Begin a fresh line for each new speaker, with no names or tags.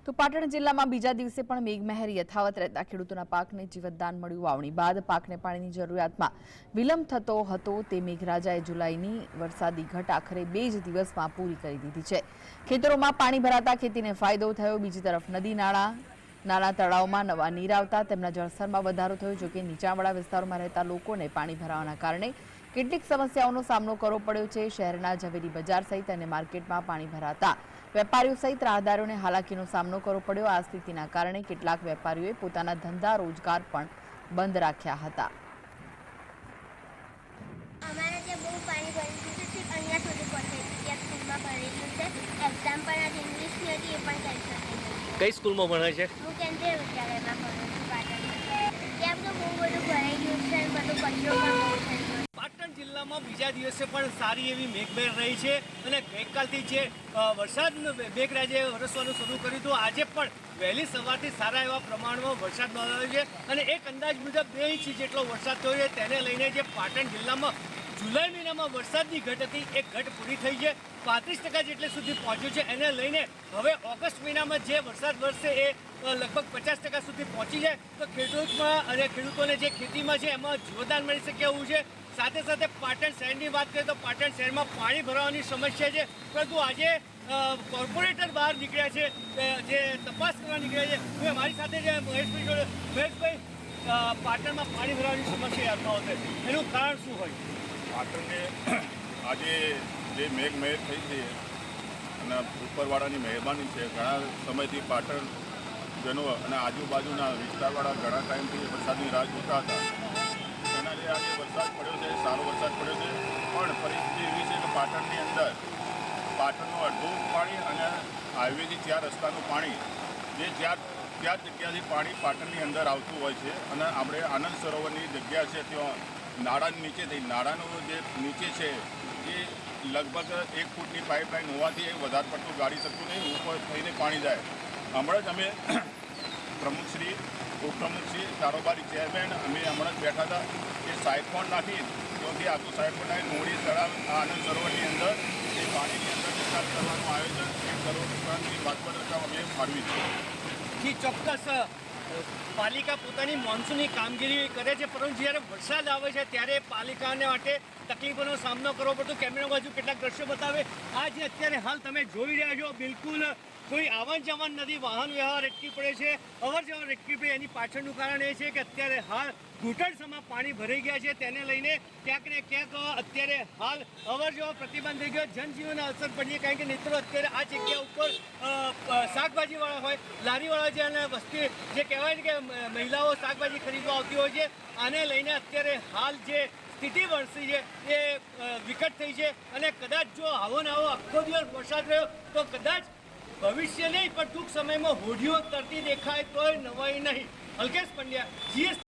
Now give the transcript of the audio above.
તો પાટણ જિલ્લામાં બીજા દિવસે પણ મેઘમહેર યથાવત રહેતા ખેડૂતોના પાકને જીવતદાન મળ્યું। વાવણી બાદ પાકને પાણીની જરૂરિયાતમાં વિલંબ થતો હતો તે મેઘરાજાએ જુલાઈની વરસાદી ઘટ આખરે 2 જ દિવસમાં પૂરી કરી દીધી છે। ખેતરોમાં પાણી ભરાતા ખેતીને ફાયદો થયો। બીજી તરફ નદી નાના તળાવમાં નવા નીર આવતા તેમના જળસ્તરમાં વધારો થયો। જોકે નીચાણવાળા વિસ્તારોમાં રહેતા લોકોને પાણી ભરાવાના કારણે કેટલીક સમસ્યાઓનો સામનો કરવો પડ્યો છે। શહેરના ઝવેરી બજાર સહિત અને માર્કેટમાં પાણી ભરાતા વેપારીઓ સહિત રાહદારીઓને હાલાકીનો સામનો કરવો પડ્યો। આ સ્થિતિના કારણે કેટલાક વેપારીઓએ પોતાના ધંધા રોજગાર પણ બંધ રાખ્યા હતા।
અમારે જે બહુ પાણી ભરી ગયું છે અહીંયા સુધી પહોંચે છે। સ્કૂલમાં ભરેલું છે, એક્ઝામ પણ આજે ઇંગ્લિશની હતી, એ પણ કેન્સલ થઈ ગઈ।
કઈ સ્કૂલમાં ભણે છે?
હું કેન્દ્રીય વિદ્યાલયમાં ભણું છું પાટણમાં। ત્યાં તો બહુ બધું ભરાઈ ગયું છે, બધું કચરો પણ બહુ થઈ ગયો।
પાટણ જિલ્લામાં બીજા દિવસે પણ સારી એવી મેઘમહેર રહી છે અને ગઈકાલથી જે વરસાદ મેઘરાજાએ વરસવાનું શરૂ કર્યું હતું, આજે પણ વહેલી સવારથી સારા એવા પ્રમાણમાં વરસાદ નોંધાયો છે અને એક અંદાજ મુજબ 2 ઇંચ જેટલો વરસાદ થયો છે। તેને લઈને જે પાટણ જિલ્લામાં જુલાઈ મહિનામાં વરસાદની ઘટ હતી એ ઘટ પૂરી થઈ છે, 35% જેટલે સુધી પહોંચ્યું છે। એને લઈને હવે ઓગસ્ટ મહિનામાં જે વરસાદ વરસે એ લગભગ 50% સુધી પહોંચી જાય તો ખેડૂતમાં અને ખેડૂતોને જે ખેતીમાં છે એમાં જીવતદાન મળી શકે એવું છે। સાથે સાથે પાટણ શહેરની વાત કરીએ તો પાટણ શહેરમાં પાણી ભરાવાની સમસ્યા છે, પરંતુ આજે કોર્પોરેટર બહાર નીકળ્યા છે, જે તપાસ કરવા નીકળ્યા છે। હવે મારી સાથે જે મહેશભાઈ જોડે, મહેશભાઈ, પાટણમાં પાણી ભરાવાની સમસ્યા યથાવત છે, એનું કારણ શું હોય?
પાટણને આજે જે મેઘમહેર થઈ છે અને ઉપરવાળાની મહેરબાની છે, ઘણા સમયથી પાટણ જનો અને આજુબાજુના વિસ્તારવાળા ઘણા ટાઈમથી વરસાદની રાહ જોતા હતા। એના જે આજે વરસાદ પડ્યો છે, સારો વરસાદ પડ્યો છે, પણ પરિસ્થિતિ એવી છે કે પાટણની અંદર પાટણનું અડધું પાણી અને હાઈવેથી 4 રસ્તાનું પાણી જે ત્યાં જગ્યાથી પાણી પાટણની અંદર આવતું હોય છે અને આપણે આનંદ સરોવરની જગ્યા છે ત્યાં નાળાની નીચેથી નાળાનું જે નીચે છે એ લગભગ 1 ફૂટની પાઇપલાઇન હોવાથી એ વધારે પડતું ગાડી શકતું નહીં, ઉપર થઈને પાણી જાય। હમણાં જ અમે પ્રમુખશ્રી, ઉપપ્રમુખશ્રી, કારોબારી ચેરમેન અમે હમણાં જ બેઠા હતા કે સાયફોન નાખી ત્યાંથી આખું સાયફોન નાખી નોડી તળાવ આનંદ સરોવરની અંદર એ પાણીની અંદર નિકાલ કરવાનું આયોજન 1 કરોડ રૂપિયાની બાદબાદ રકમ અમે ફાળવી છે।
ચોક્કસ પાલિકા પોતાની મોન્સૂનની કામગીરી કરે છે, પરંતુ જ્યારે વરસાદ આવે છે ત્યારે પાલિકાને માટે તકલીફોનો સામનો કરવો પડતો। કેમેરા બાજુ કેટલાક દ્રશ્યો બતાવે। આ જે અત્યારે હાલ તમે જોઈ રહ્યા છો, બિલકુલ કોઈ આવન જાવન નથી, વાહન વ્યવહાર અટકી પડે છે, અવર જવર અટકી પડે। એની પાછળનું કારણ એ છે કે અત્યારે હાલ ઘૂંટણસમાં પાણી ભરાઈ ગયા છે, તેને લઈને ક્યાંક ને ક્યાંક અત્યારે હાલ અવર જવર પ્રતિબંધ થઈ ગયો, જનજીવનને અસર પડી। કારણ કે મિત્રો અત્યારે આ જગ્યા ઉપર શાકભાજીવાળા હોય, લારીવાળા છે અને વસ્તી જે કહેવાય છે કે મહિલાઓ શાકભાજી ખરીદવા આવતી હોય છે, આને લઈને અત્યારે હાલ જે સ્થિતિ વરસી છે એ વિકટ થઈ છે અને કદાચ જો આવો ને આવો આખો દિવસ વરસાદ રહ્યો તો કદાચ ભવિષ્ય નહીં પણ ટૂંક સમયમાં હોડીઓ તરતી દેખાય તોય નવાઈ નહીં। અલ્કેશ પંડ્યા, GS